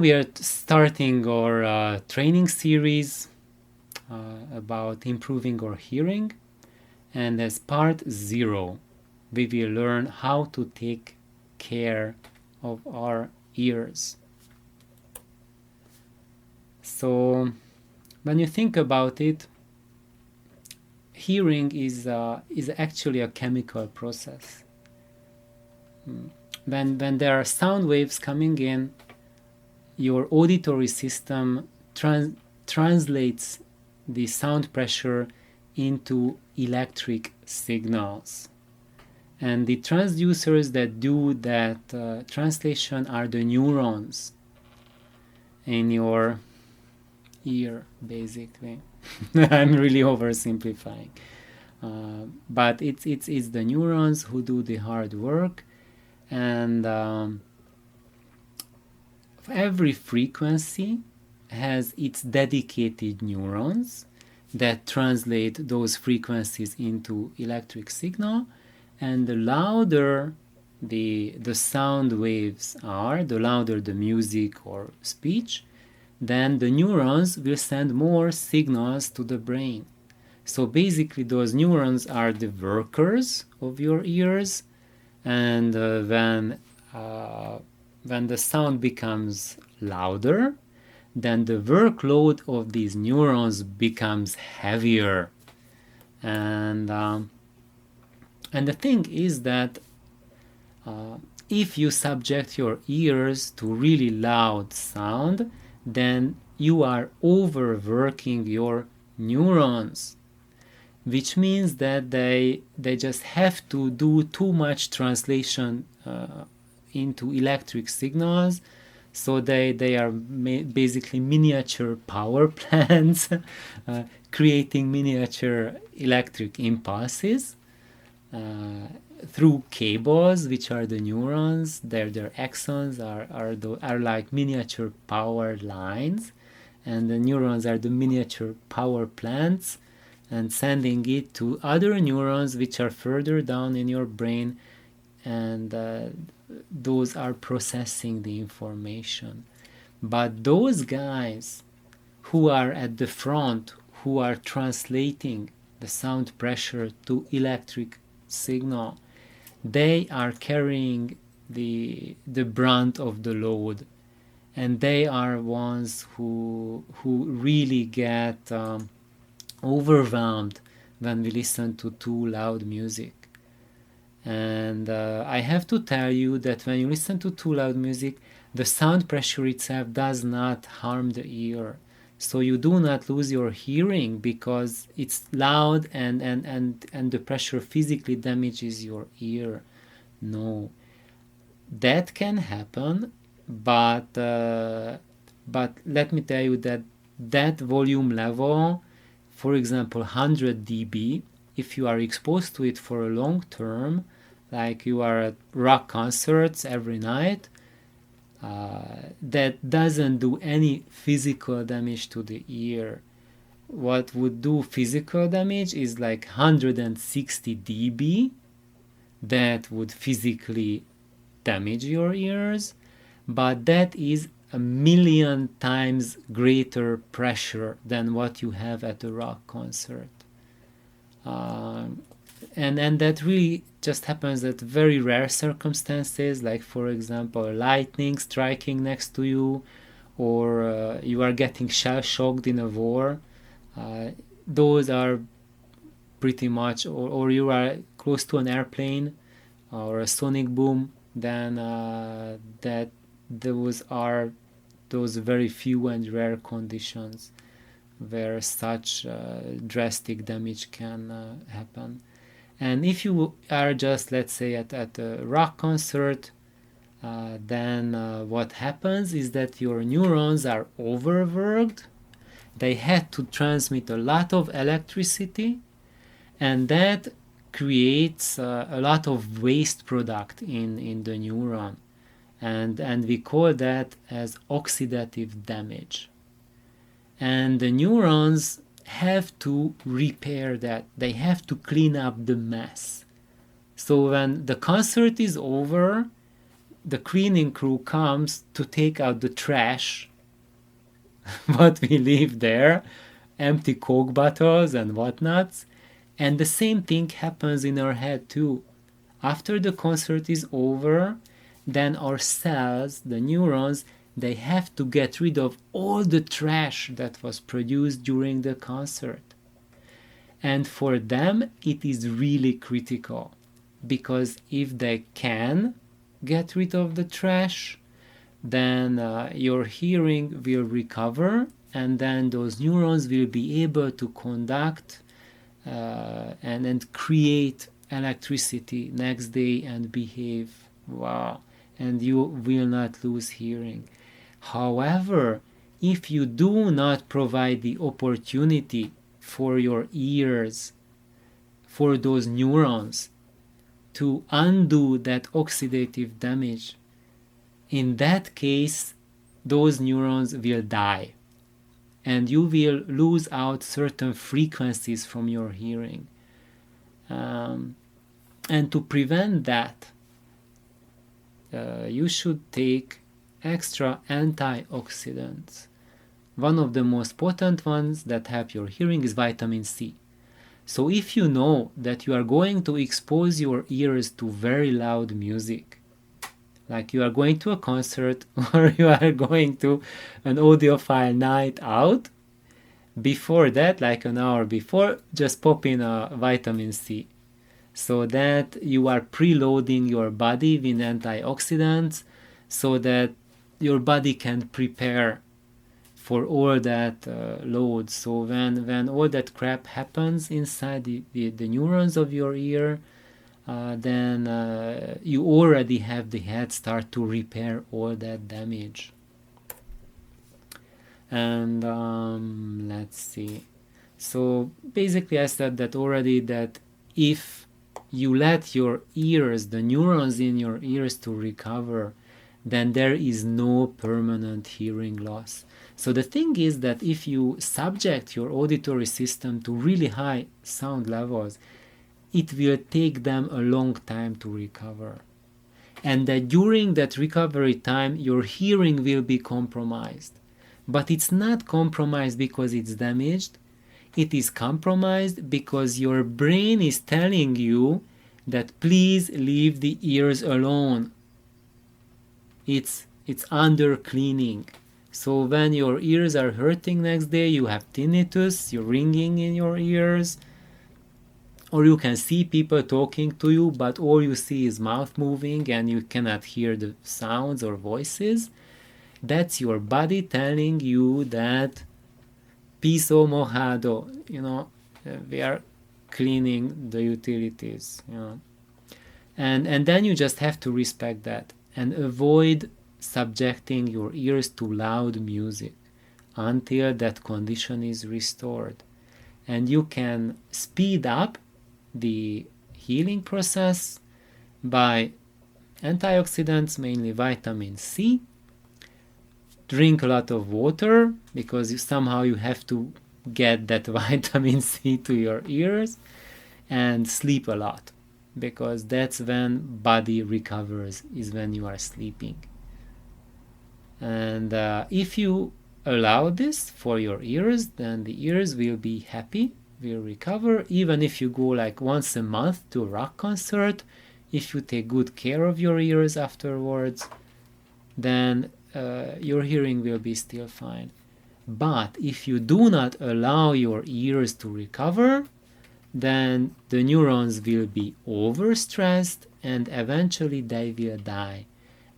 We are starting our training series about improving our hearing, and as part 0 we will learn how to take care of our ears. So when you think about it, hearing is actually a chemical process. When there are sound waves coming in, your auditory system translates the sound pressure into electric signals. And the transducers that do that translation are the neurons in your ear, basically. I'm really oversimplifying. But it's the neurons who do the hard work, and every frequency has its dedicated neurons that translate those frequencies into electric signal, and the louder the sound waves are, the louder the music or speech, then the neurons will send more signals to the brain. So basically those neurons are the workers of your ears, and when the sound becomes louder, then the workload of these neurons becomes heavier. And the thing is that if you subject your ears to really loud sound, then you are overworking your neurons, which means that they just have to do too much translation into electric signals. So they are basically miniature power plants creating miniature electric impulses through cables, which are the neurons. Their axons are like miniature power lines, and the neurons are the miniature power plants, and sending it to other neurons which are further down in your brain, and those are processing the information. But those guys who are at the front, who are translating the sound pressure to electric signal, they are carrying the brunt of the load, and they are ones who really get overwhelmed when we listen to too loud music. And I have to tell you that when you listen to too loud music, the sound pressure itself does not harm the ear. So you do not lose your hearing because it's loud and the pressure physically damages your ear. No, that can happen, but let me tell you that volume level, for example 100 dB, if you are exposed to it for a long term, like you are at rock concerts every night, that doesn't do any physical damage to the ear. What would do physical damage is like 160 dB, that would physically damage your ears, but that is 1,000,000 times greater pressure than what you have at a rock concert. And that really just happens at very rare circumstances, like for example lightning striking next to you, or you are getting shell shocked in a war. Those are pretty much, or you are close to an airplane or a sonic boom, then that those are those very few and rare conditions where such drastic damage can happen. And if you are just, let's say, at a rock concert, then what happens is that your neurons are overworked. They had to transmit a lot of electricity, and that creates a lot of waste product in the neuron. And we call that as oxidative damage. And the neurons have to repair that. They have to clean up the mess. So when the concert is over, the cleaning crew comes to take out the trash, what we leave there, empty Coke bottles and whatnots. And the same thing happens in our head too. After the concert is over, then our cells, the neurons, they have to get rid of all the trash that was produced during the concert. And for them, it is really critical, because if they can get rid of the trash, then your hearing will recover, and then those neurons will be able to conduct and create electricity next day and behave. Wow. And you will not lose hearing. However, if you do not provide the opportunity for your ears, for those neurons to undo that oxidative damage, in that case, those neurons will die, and you will lose out certain frequencies from your hearing. And to prevent that, you should take extra antioxidants. One of the most potent ones that help your hearing is vitamin C. So if you know that you are going to expose your ears to very loud music, like you are going to a concert or you are going to an audiophile night out, before that, like an hour before, just pop in a vitamin C, so that you are preloading your body with antioxidants, so that your body can prepare for all that load. So when all that crap happens inside the neurons of your ear, then you already have the head start to repair all that damage. And let's see. So basically I said that already, that if you let your ears, the neurons in your ears, to recover, then there is no permanent hearing loss. So the thing is that if you subject your auditory system to really high sound levels, it will take them a long time to recover. And that during that recovery time, your hearing will be compromised. But it's not compromised because it's damaged. It is compromised because your brain is telling you that please leave the ears alone. It's under cleaning. So when your ears are hurting next day, you have tinnitus, you're ringing in your ears, or you can see people talking to you, but all you see is mouth moving and you cannot hear the sounds or voices. That's your body telling you that piso mojado, we are cleaning the utilities, and then you just have to respect that and avoid subjecting your ears to loud music until that condition is restored. And you can speed up the healing process by antioxidants, mainly vitamin C. Drink a lot of water, because somehow you have to get that vitamin C to your ears, and sleep a lot, because that's when body recovers, is when you are sleeping. And if you allow this for your ears, then the ears will be happy, will recover. Even if you go like once a month to a rock concert, if you take good care of your ears afterwards, then your hearing will be still fine. But if you do not allow your ears to recover, then the neurons will be overstressed and eventually they will die,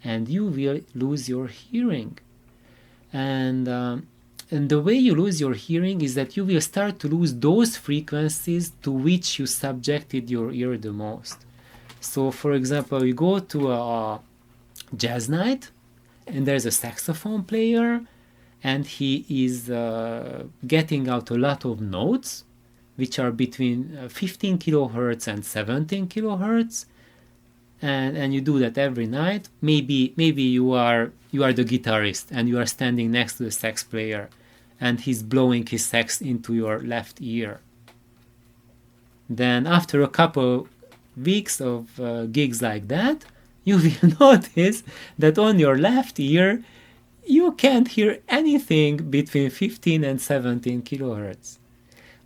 and you will lose your hearing. And the way you lose your hearing is that you will start to lose those frequencies to which you subjected your ear the most. So for example, you go to a jazz night and there's a saxophone player and he is getting out a lot of notes which are between 15 kilohertz and 17 kilohertz, and you do that every night. Maybe you are the guitarist and you are standing next to the sax player and he's blowing his sax into your left ear. Then after a couple weeks of gigs like that, you will notice that on your left ear you can't hear anything between 15 and 17 kilohertz.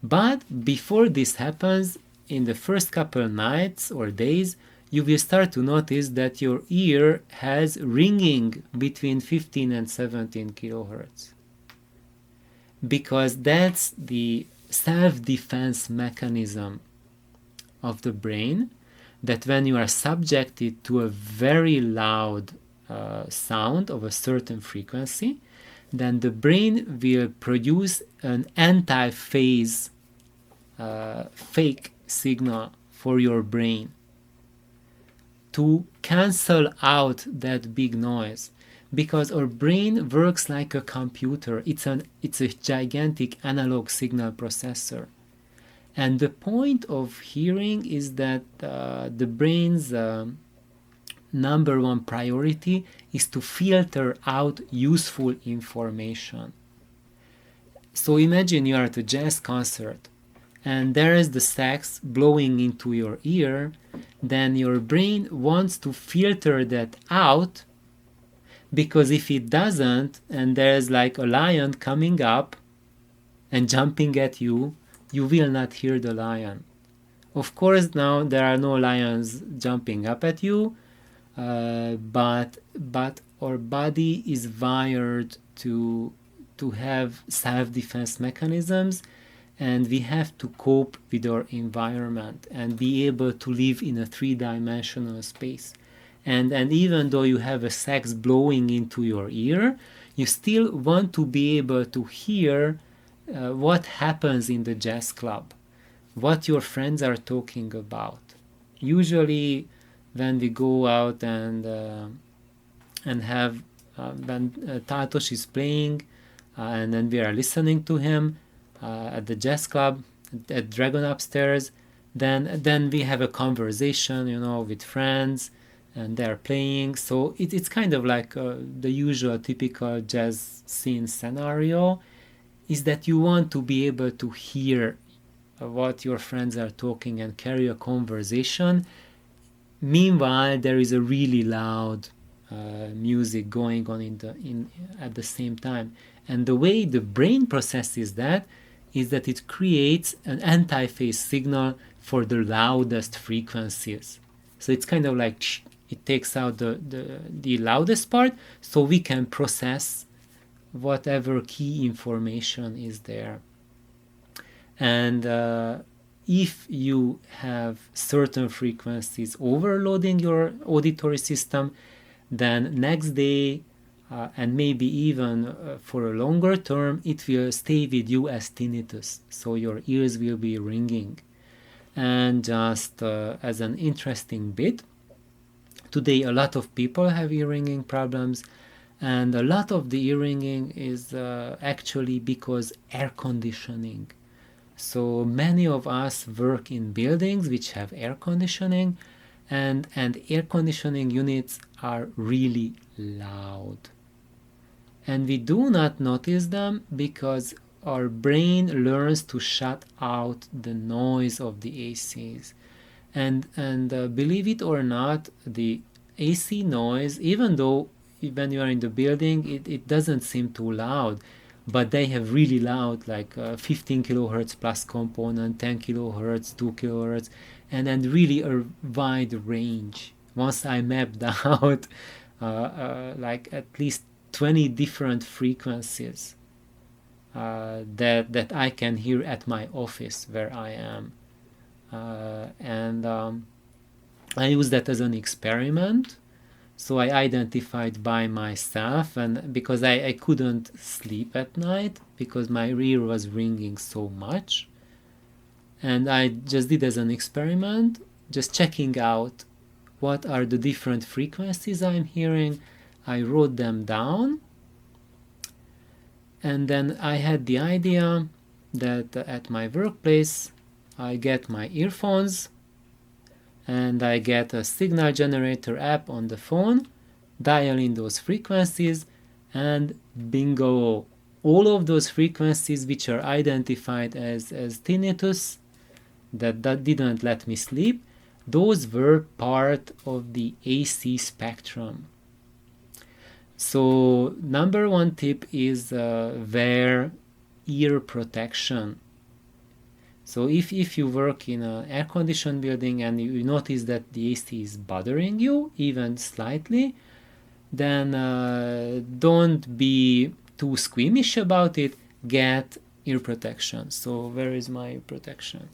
But before this happens, in the first couple nights or days, you will start to notice that your ear has ringing between 15 and 17 kilohertz. Because that's the self-defense mechanism of the brain, that when you are subjected to a very loud sound of a certain frequency, then the brain will produce an anti-phase fake signal for your brain to cancel out that big noise, because our brain works like a computer. It's a gigantic analog signal processor. And the point of hearing is that the brain's number one priority is to filter out useful information. So imagine you are at a jazz concert and there is the sax blowing into your ear, then your brain wants to filter that out, because if it doesn't, and there's like a lion coming up and jumping at you, you will not hear the lion. Of course, now there are no lions jumping up at you, but our body is wired to have self-defense mechanisms, and we have to cope with our environment and be able to live in a three-dimensional space. And even though you have a sax blowing into your ear, you still want to be able to hear what happens in the jazz club, what your friends are talking about. Usually when we go out and have when Tatos is playing and then we are listening to him at the jazz club at Dragon Upstairs, then we have a conversation, with friends, and they're playing. So it's kind of like the usual typical jazz scene scenario, is that you want to be able to hear what your friends are talking and carry a conversation. Meanwhile, there is a really loud music going on at the same time. And the way the brain processes that is that it creates an anti-phase signal for the loudest frequencies. So it's kind of like it takes out the loudest part, so we can process whatever key information is there. And if you have certain frequencies overloading your auditory system, then next day and maybe even for a longer term, it will stay with you as tinnitus. So your ears will be ringing. And just as an interesting bit, today a lot of people have ear ringing problems, and a lot of the ear ringing is actually because air conditioning. So many of us work in buildings which have air conditioning, and air conditioning units are really loud. And we do not notice them because our brain learns to shut out the noise of the ACs. And believe it or not, the AC noise, even though when you are in the building, it doesn't seem too loud, but they have really loud, like 15 kilohertz plus component, 10 kilohertz, 2 kilohertz, and then really a wide range. Once I mapped out like at least 20 different frequencies that I can hear at my office where I am. And I use that as an experiment. So I identified by myself, and because I couldn't sleep at night because my ear was ringing so much. And I just did as an experiment, just checking out what are the different frequencies I'm hearing. I wrote them down. And then I had the idea that at my workplace, I get my earphones and I get a signal generator app on the phone, dial in those frequencies, and bingo, all of those frequencies which are identified as tinnitus, that didn't let me sleep, those were part of the AC spectrum. So number one tip is wear ear protection. So if you work in an air-conditioned building and you notice that the AC is bothering you, even slightly, then don't be too squeamish about it. Get ear protection. So where is my ear protection?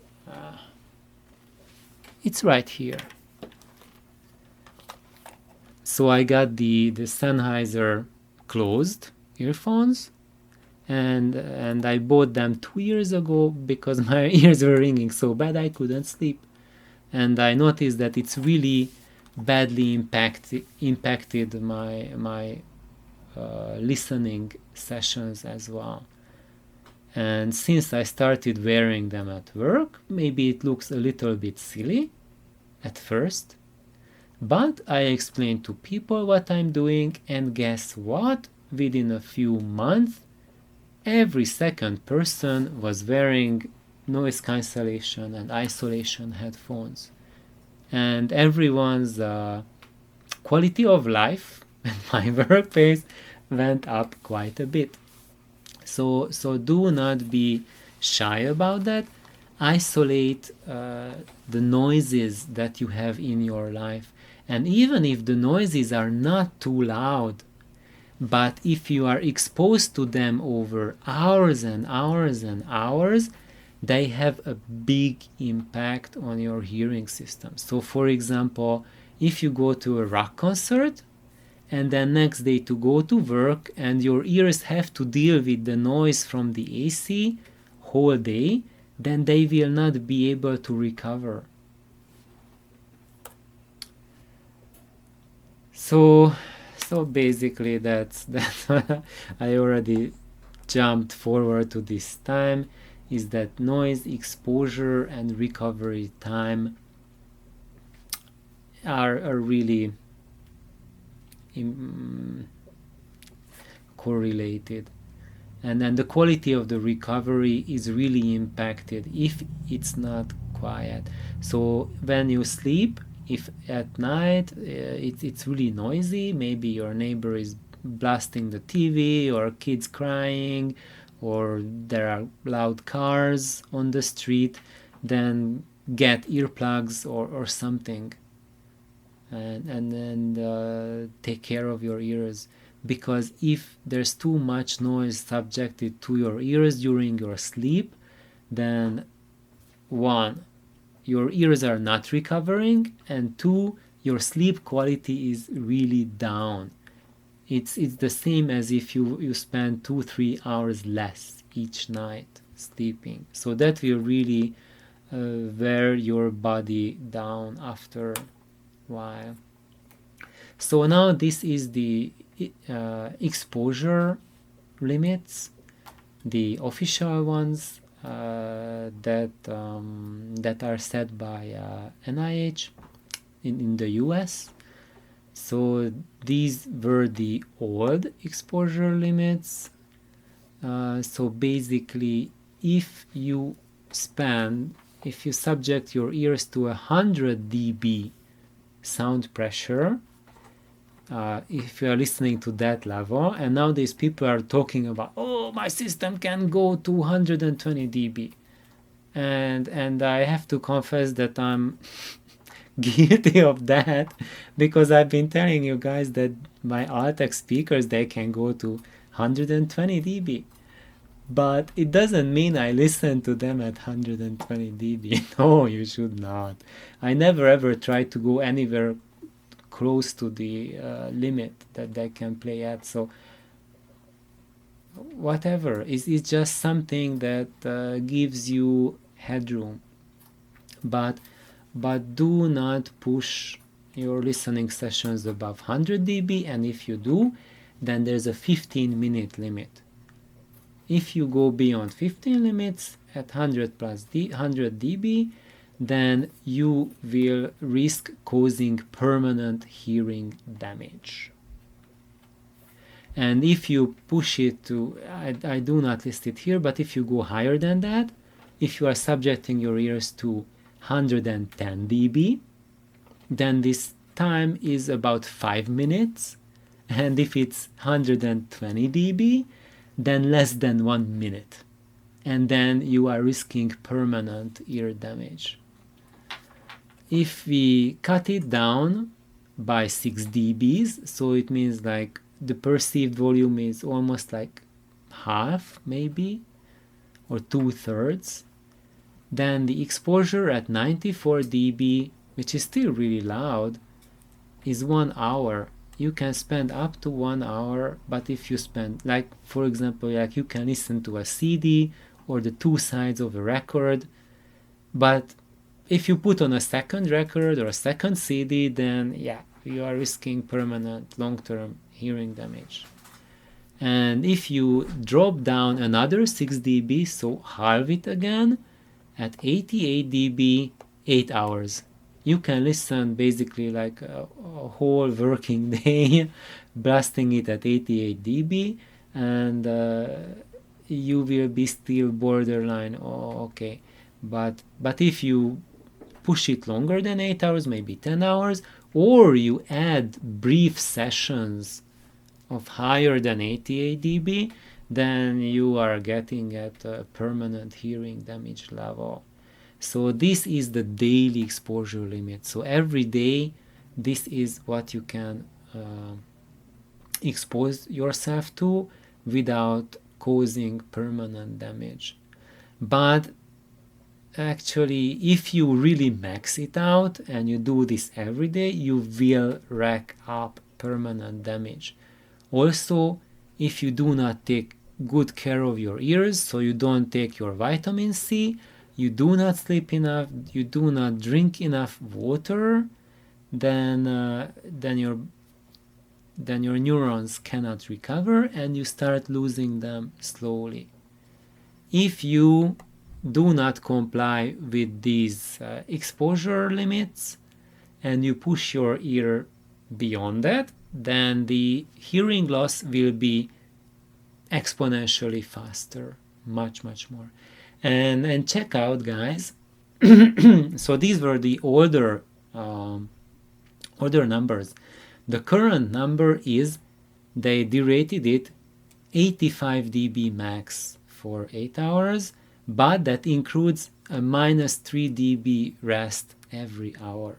It's right here. So I got the Sennheiser closed earphones, and I bought them 2 years ago because my ears were ringing so bad I couldn't sleep. And I noticed that it's really badly impacted my listening sessions as well. And since I started wearing them at work, maybe it looks a little bit silly at first, but I explained to people what I'm doing, and guess what? Within a few months, every second person was wearing noise cancellation and isolation headphones. And everyone's quality of life at my workplace went up quite a bit. So do not be shy about that. Isolate the noises that you have in your life. And even if the noises are not too loud, but if you are exposed to them over hours and hours and hours, they have a big impact on your hearing system. So for example, if you go to a rock concert and then next day to go to work and your ears have to deal with the noise from the AC whole day, then they will not be able to recover. So basically that's I already jumped forward to this time, is that noise exposure and recovery time are really correlated, and then the quality of the recovery is really impacted if it's not quiet. So when you sleep, if at night it's really noisy, maybe your neighbor is blasting the TV or kids crying or there are loud cars on the street, then get earplugs or something, and then take care of your ears, because if there's too much noise subjected to your ears during your sleep, then one, your ears are not recovering, and two, your sleep quality is really down. It's the same as if you spend 2-3 hours less each night sleeping. So that will really wear your body down after a while. So now this is the exposure limits, the official ones that are set by NIH in the US. So these were the old exposure limits. So basically, if you subject your ears to 100 dB sound pressure, if you are listening to that level, and nowadays people are talking about, oh, my system can go to 120 dB, and I have to confess that I'm guilty of that, because I've been telling you guys that my Altec speakers, they can go to 120 dB, but it doesn't mean I listen to them at 120 dB. No, you should not. I never ever try to go anywhere close to the limit that they can play at. So whatever, it's just something that gives you headroom, but do not push your listening sessions above 100 dB, and if you do, then there's a 15-minute limit. If you go beyond 15 limits at 100 dB, then you will risk causing permanent hearing damage. And if you push it to, I do not list it here, but if you go higher than that, if you are subjecting your ears to 110 dB, then this time is about 5 minutes, and if it's 120 dB, then less than 1 minute. And then you are risking permanent ear damage. If we cut it down by 6 dBs, so it means like the perceived volume is almost like half, maybe, or 2/3, then the exposure at 94 dB, which is still really loud, is 1 hour. You can spend up to 1 hour, but if you spend, like, for example, like you can listen to a CD or the two sides of a record, but if you put on a second record or a second CD, then yeah, you are risking permanent long-term hearing damage. And if you drop down another 6 dB, so halve it again, at 88 dB, 8 hours. You can listen basically like a whole working day, blasting it at 88 dB, and you will be still borderline, oh, okay. But if you push it longer than 8 hours, maybe 10 hours, or you add brief sessions of higher than 88 dB, then you are getting at a permanent hearing damage level. So this is the daily exposure limit. So every day, this is what you can expose yourself to without causing permanent damage. But actually, if you really max it out and you do this every day, you will rack up permanent damage. Also, if you do not take good care of your ears, so you don't take your vitamin C, you do not sleep enough, you do not drink enough water, then your neurons cannot recover and you start losing them slowly. If you do not comply with these exposure limits and you push your ear beyond that, then the hearing loss will be exponentially faster, much more. And check out, guys. So these were the older numbers. The current number is, they derated it 85 dB max for 8 hours, but that includes a -3 dB rest every hour.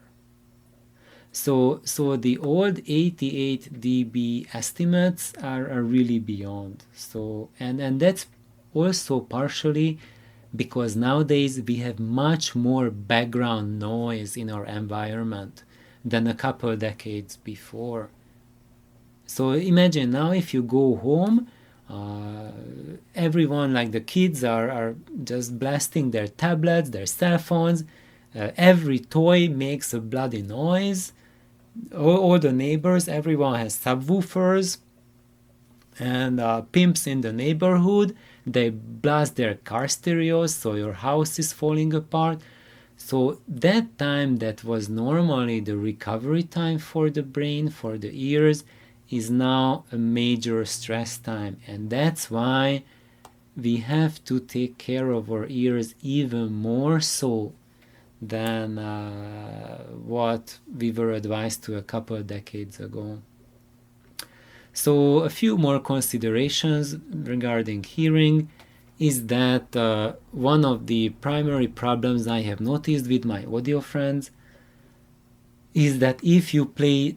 So the old 88 dB estimates are really beyond. So and that's also partially because nowadays we have much more background noise in our environment than a couple decades before. So imagine now if you go home, everyone, like the kids are just blasting their tablets, their cell phones, every toy makes a bloody noise, all the neighbors, everyone has subwoofers, and pimps in the neighborhood, they blast their car stereos, so your house is falling apart. So that time that was normally the recovery time for the brain, for the ears, is now a major stress time. And that's why we have to take care of our ears even more so than what we were advised to a couple of decades ago. So a few more considerations regarding hearing is that one of the primary problems I have noticed with my audio friends is that if you play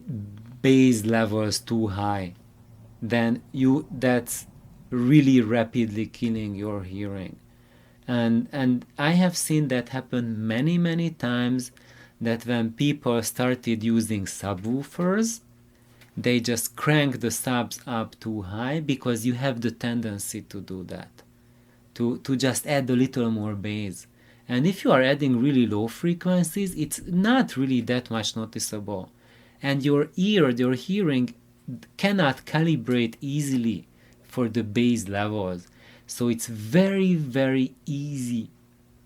bass levels too high, then that's really rapidly killing your hearing. And I have seen that happen many times, that when people started using subwoofers, they just crank the subs up too high, because you have the tendency to do that, to just add a little more bass. And if you are adding really low frequencies, it's not really that much noticeable. And your hearing cannot calibrate easily for the bass levels. So it's very easy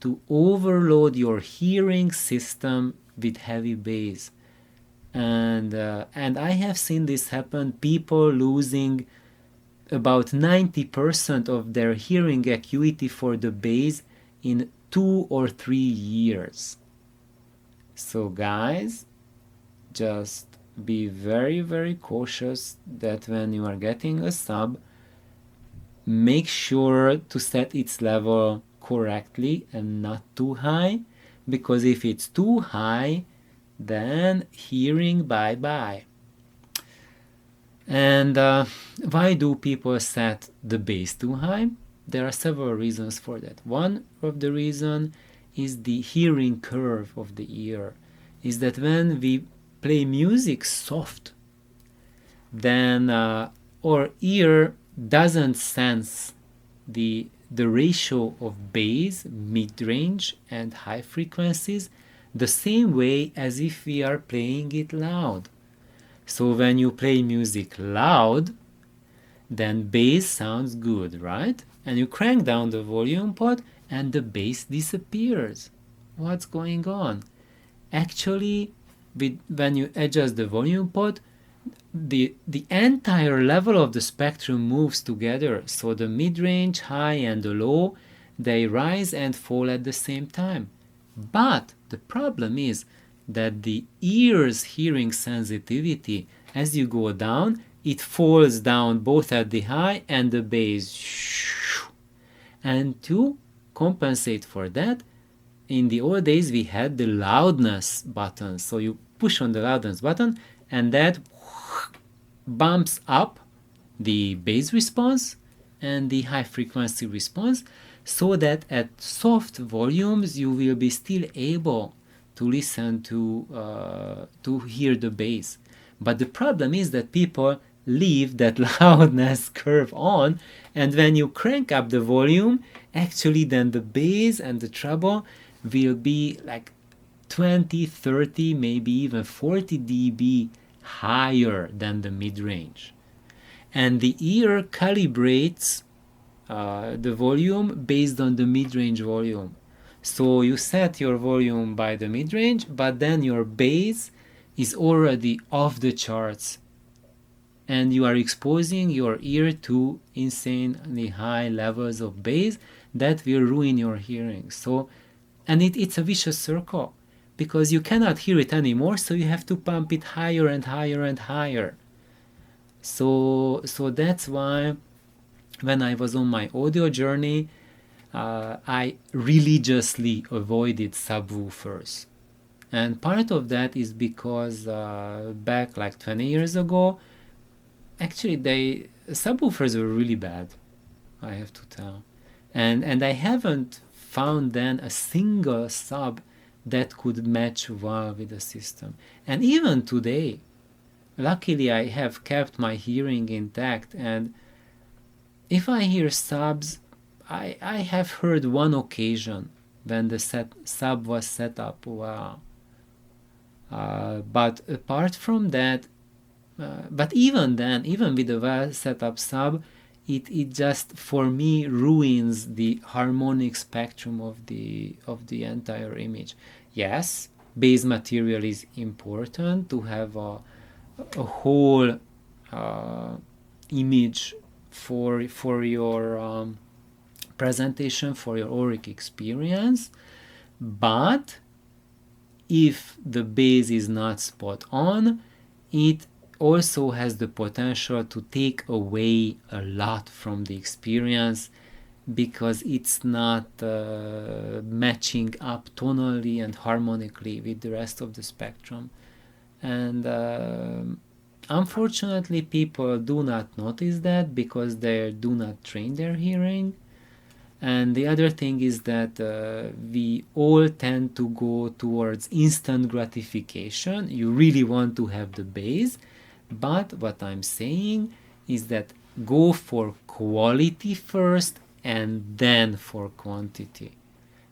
to overload your hearing system with heavy bass. And I have seen this happen, people losing about 90% of their hearing acuity for the bass in 2 or 3 years. So guys, just be very, very cautious that when you are getting a sub, make sure to set its level correctly and not too high, because if it's too high, then hearing bye-bye. And why do people set the bass too high? There are several reasons for that. One of the reason is the hearing curve of the ear. Is that when we play music soft, then our ear doesn't sense the ratio of bass, mid-range, and high frequencies the same way as if we are playing it loud. So when you play music loud, then bass sounds good, right? And you crank down the volume pot and the bass disappears. What's going on? Actually, when you adjust the volume pot, the entire level of the spectrum moves together. So the mid-range, high, and the low, they rise and fall at the same time. But the problem is that the ear's hearing sensitivity, as you go down, it falls down both at the high and the bass. And to compensate for that, in the old days we had the loudness button. So you push on the loudness button and that bumps up the bass response and the high frequency response, so that at soft volumes you will be still able to listen to hear the bass. But the problem is that people leave that loudness curve on, and when you crank up the volume, actually then the bass and the treble will be like 20, 30, maybe even 40 dB higher than the mid-range. And the ear calibrates the volume based on the mid-range volume. So you set your volume by the mid-range, but then your bass is already off the charts. And you are exposing your ear to insanely high levels of bass that will ruin your hearing. So, and it's a vicious circle, because you cannot hear it anymore, so you have to pump it higher and higher and higher. So that's why when I was on my audio journey, I religiously avoided subwoofers. And part of that is because back like 20 years ago, actually subwoofers were really bad, I have to tell. And I haven't found then a single sub that could match well with the system. And even today, luckily I have kept my hearing intact, and if I hear subs, I have heard one occasion when the sub was set up well. But apart from that, but even then, even with a well set up sub, it just for me ruins the harmonic spectrum of the entire image. Yes, base material is important to have a whole image for your presentation, for your auric experience, but if the base is not spot on, it also has the potential to take away a lot from the experience, because it's not matching up tonally and harmonically with the rest of the spectrum. And unfortunately, people do not notice that because they do not train their hearing. And the other thing is that we all tend to go towards instant gratification. You really want to have the bass, but what I'm saying is that go for quality first and then for quantity.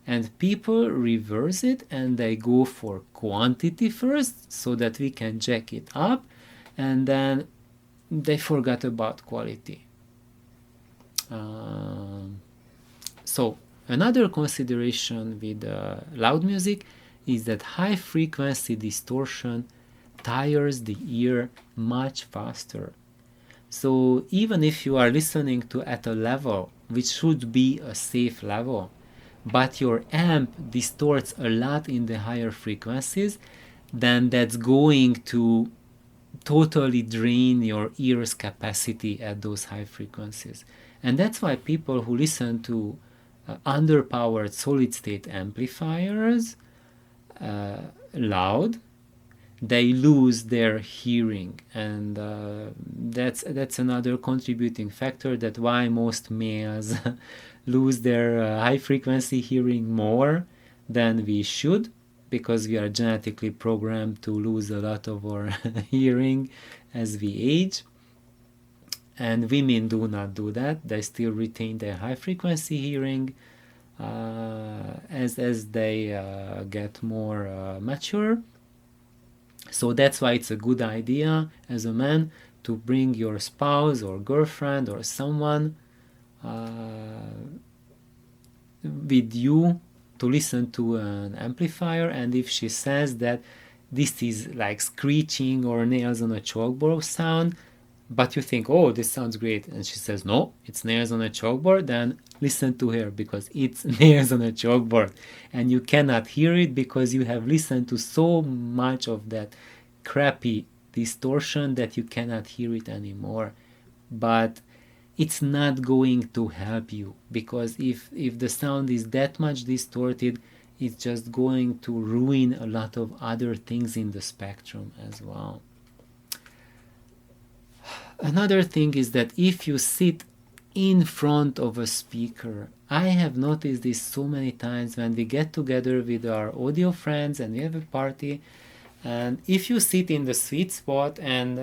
And people reverse it and they go for quantity first so that we can jack it up, and then they forgot about quality. So another consideration with loud music is that high frequency distortion tires the ear much faster. So even if you are listening to at a level which should be a safe level, but your amp distorts a lot in the higher frequencies, then that's going to totally drain your ear's capacity at those high frequencies. And that's why people who listen to underpowered solid state amplifiers loud, they lose their hearing. And that's another contributing factor that why most males lose their high frequency hearing more than we should, because we are genetically programmed to lose a lot of our hearing as we age. And women do not do that. They still retain their high frequency hearing as they get more mature. So that's why it's a good idea as a man to bring your spouse or girlfriend or someone with you to listen to an amplifier. And if she says that this is like screeching or nails on a chalkboard sound, but you think, oh, this sounds great, and she says, no, it's nails on a chalkboard, then listen to her, because it's nails on a chalkboard. And you cannot hear it because you have listened to so much of that crappy distortion that you cannot hear it anymore. But it's not going to help you, because if the sound is that much distorted, it's just going to ruin a lot of other things in the spectrum as well. Another thing is that if you sit in front of a speaker, I have noticed this so many times when we get together with our audio friends and we have a party, and if you sit in the sweet spot, and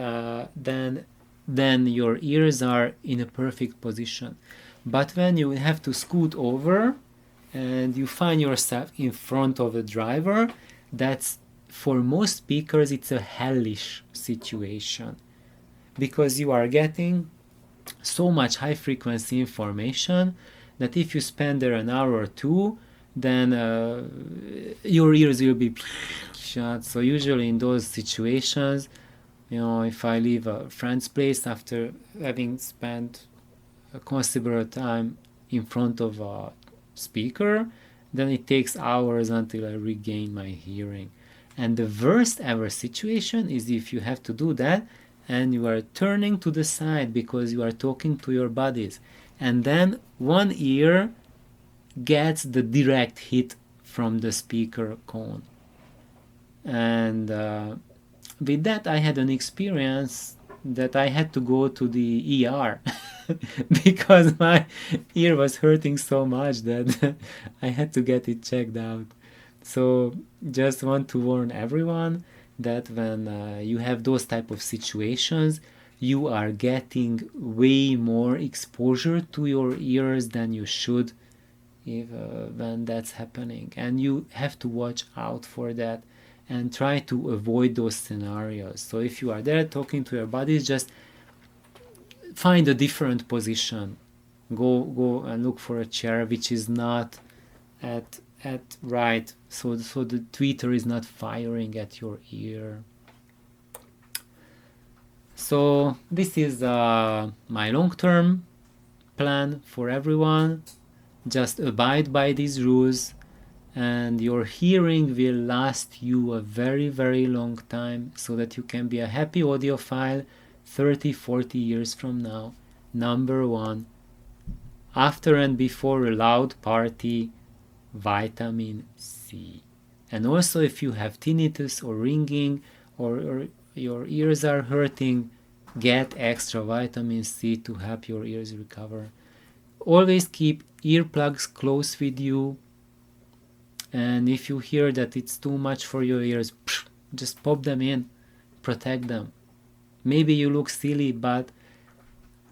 then your ears are in a perfect position. But when you have to scoot over and you find yourself in front of the driver, that's, for most speakers, it's a hellish situation, because you are getting so much high frequency information that if you spend there an hour or two, then your ears will be shut. So usually in those situations, if I leave a friend's place after having spent a considerable time in front of a speaker, then it takes hours until I regain my hearing. And the worst ever situation is if you have to do that and you are turning to the side because you are talking to your buddies, and then one ear gets the direct hit from the speaker cone. And with that, I had an experience that I had to go to the ER because my ear was hurting so much that I had to get it checked out. So just want to warn everyone that when you have those type of situations, you are getting way more exposure to your ears than you should when that's happening. And you have to watch out for that and try to avoid those scenarios. So if you are there talking to your buddies, just find a different position. Go and look for a chair which is not at right, so the tweeter is not firing at your ear. So this is my long-term plan for everyone. Just abide by these rules, and your hearing will last you a very, very long time, so that you can be a happy audiophile 30-40 years from now. Number one, after and before a loud party, vitamin C. And also, if you have tinnitus or ringing, or your ears are hurting, get extra vitamin C to help your ears recover. Always keep earplugs close with you, and if you hear that it's too much for your ears, just pop them in, protect them. Maybe you look silly, but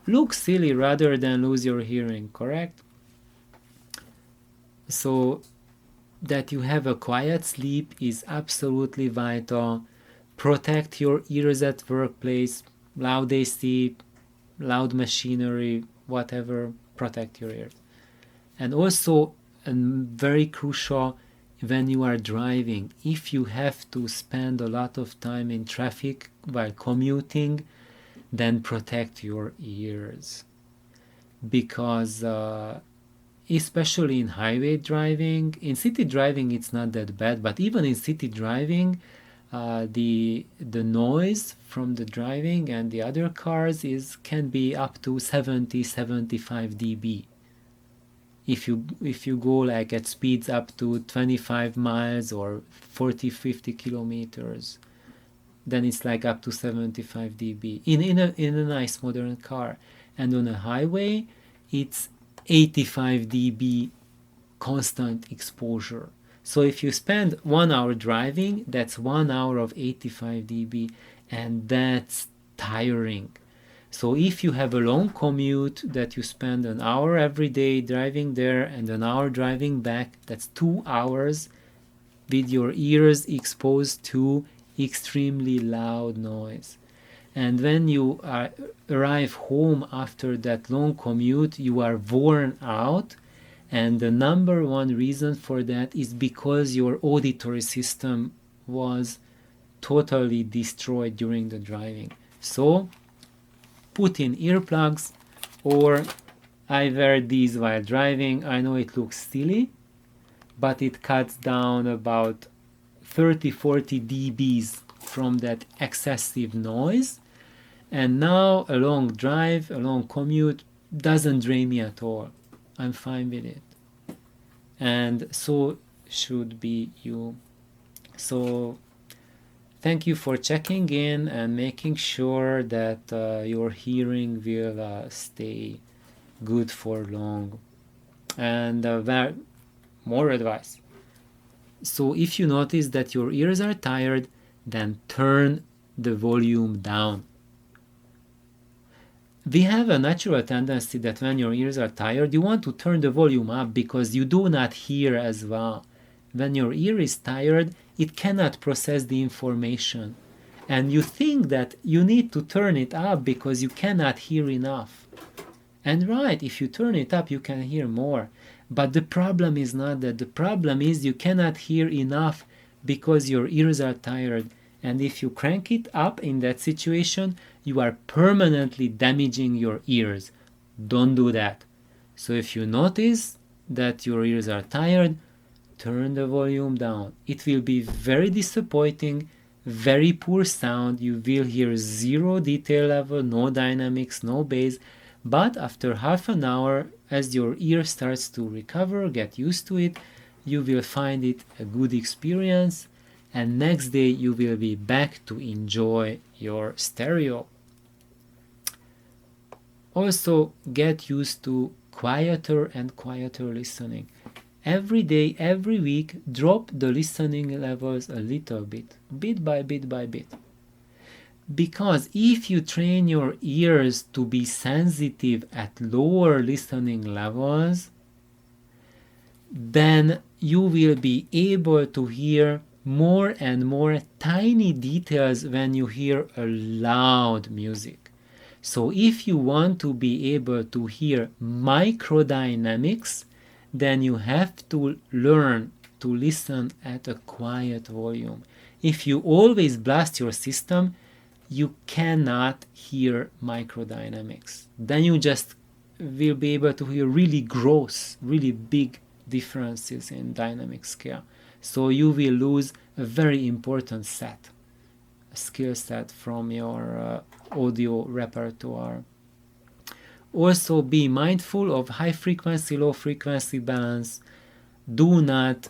look silly rather than lose your hearing, correct? So that you have a quiet sleep is absolutely vital. Protect your ears at workplace, loud AC, loud machinery, whatever, protect your ears. And also, very crucial, when you are driving, if you have to spend a lot of time in traffic while commuting, then protect your ears. Because especially in highway driving, in city driving it's not that bad, but even in city driving, the noise from the driving and the other cars can be up to 70-75 dB. If you go like at speeds up to 25 miles or 40-50 kilometers, then it's like up to 75 dB in a nice modern car. And on a highway, it's 85 dB constant exposure. So if you spend 1 hour driving, that's 1 hour of 85 dB, and that's tiring. So if you have a long commute that you spend an hour every day driving there and an hour driving back, that's 2 hours with your ears exposed to extremely loud noise. And when you arrive home after that long commute, you are worn out. And the number one reason for that is because your auditory system was totally destroyed during the driving. So put in earplugs, or I wear these while driving. I know it looks silly, but it cuts down about 30-40 dBs from that excessive noise. And now a long drive, a long commute doesn't drain me at all. I'm fine with it. And so should be you. So thank you for checking in and making sure that your hearing will stay good for long. And more advice. So if you notice that your ears are tired, then turn the volume down. We have a natural tendency that when your ears are tired, you want to turn the volume up because you do not hear as well. When your ear is tired, it cannot process the information. And you think that you need to turn it up because you cannot hear enough. And right, if you turn it up, you can hear more. But the problem is not that. The problem is you cannot hear enough because your ears are tired. And if you crank it up in that situation, you are permanently damaging your ears. Don't do that. So if you notice that your ears are tired, turn the volume down. It will be very disappointing, very poor sound. You will hear zero detail level, no dynamics, no bass. But after half an hour, as your ear starts to recover, get used to it, you will find it a good experience. And next day you will be back to enjoy your stereo. Also, get used to quieter and quieter listening. Every day, every week, drop the listening levels a little bit by bit by bit. Because if you train your ears to be sensitive at lower listening levels, then you will be able to hear more and more tiny details when you hear a loud music. So if you want to be able to hear microdynamics, then you have to learn to listen at a quiet volume. If you always blast your system, you cannot hear microdynamics. Then you just will be able to hear really gross, really big differences in dynamic scale. So you will lose a very important skill set from your audio repertoire. Also be mindful of high frequency, low frequency balance. Do not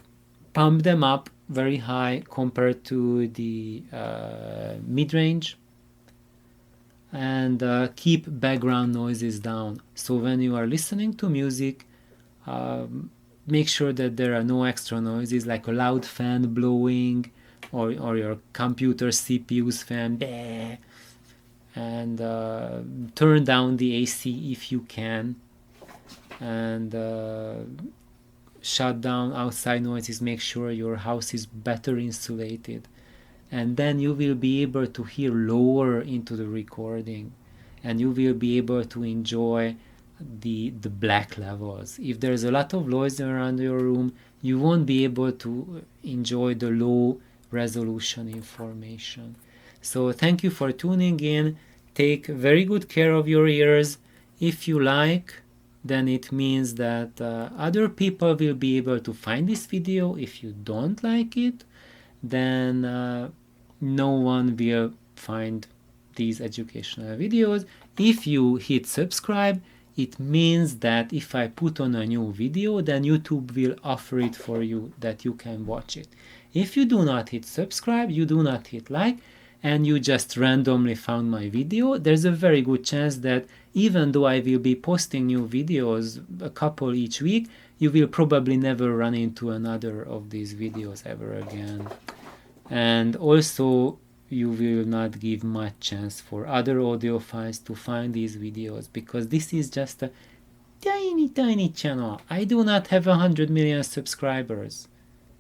pump them up very high compared to the mid-range. And keep background noises down. So when you are listening to music, make sure that there are no extra noises like a loud fan blowing or your computer CPU's fan. Bleh. And turn down the AC if you can. And shut down outside noises. Make sure your house is better insulated. And then you will be able to hear lower into the recording. And you will be able to enjoy the black levels. If there's a lot of noise around your room, you won't be able to enjoy the low resolution information. So thank you for tuning in. Take very good care of your ears. If you like, then it means that other people will be able to find this video. If you don't like it, then no one will find these educational videos. If you hit subscribe, it means that if I put on a new video, then YouTube will offer it for you that you can watch it. If you do not hit subscribe, you do not hit like, and you just randomly found my video, there's a very good chance that even though I will be posting new videos, a couple each week, you will probably never run into another of these videos ever again. And also, you will not give much chance for other audiophiles to find these videos, because this is just a tiny channel. I do not have 100 million subscribers.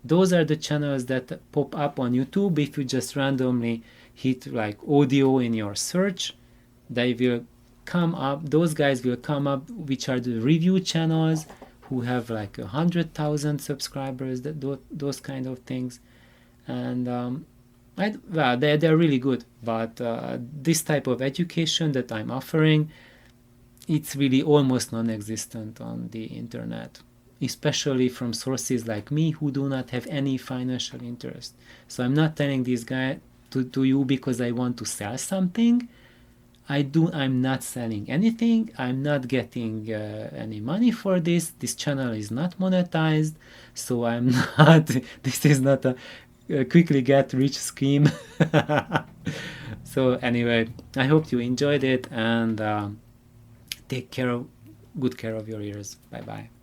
Those are the channels that pop up on YouTube. If you just randomly hit like audio in your search, they will come up. Those guys will come up, which are the review channels who have like 100,000 subscribers, those kind of things. And well, they're really good, but this type of education that I'm offering, it's really almost non-existent on the internet, especially from sources like me who do not have any financial interest. So I'm not telling this guy to you because I want to sell something. I'm not selling anything. I'm not getting any money for this. This channel is not monetized, so I'm not. This is not a quickly get rich scheme. So anyway, I hope you enjoyed it, and take good care of your ears. Bye bye.